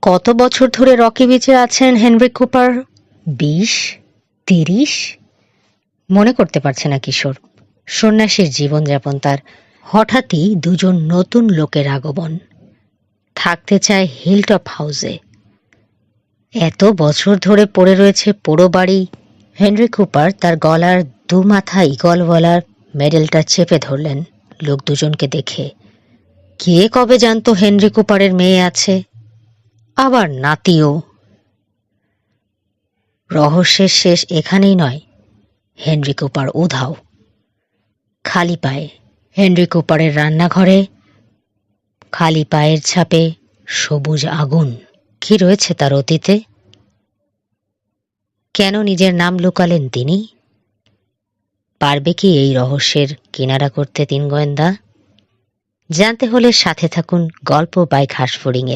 কত বছর ধরে রকি বিচে আছেন হেনরি কুপার? 20, 30? মনে করতে পারছে না কিশোর। সন্ন্যাসীর জীবনযাপন তার। হঠাৎই দুজন নতুন লোকের আগমন। থাকতে চায় হিলটপ হাউসে। এত বছর ধরে পড়ে রয়েছে পোড়ো বাড়ি। হেনরি কুপার তার গলার দুমাথা ঈগলওয়ালার মেডেলটা চেপে ধরলেন লোক দুজনকে দেখে। কে কবে জানতো হেনরি কুপারের মেয়ে আছে, আবার নাতিও। রহস্যের শেষ এখানেই নয়। হেনরি কুপার উধাও, খালি পায়ে। হেনরি কুপারের রান্নাঘরে খালি পায়ের ছাপে সবুজ আগুন। কি রয়েছে তার অতীতে? কেন নিজের নাম লুকালেন তিনি? পারবে কি এই রহস্যের কিনারা করতে তিন গোয়েন্দা? জানতে হলে সাথে থাকুন গল্প বাই ঘাসফড়িংয়ের।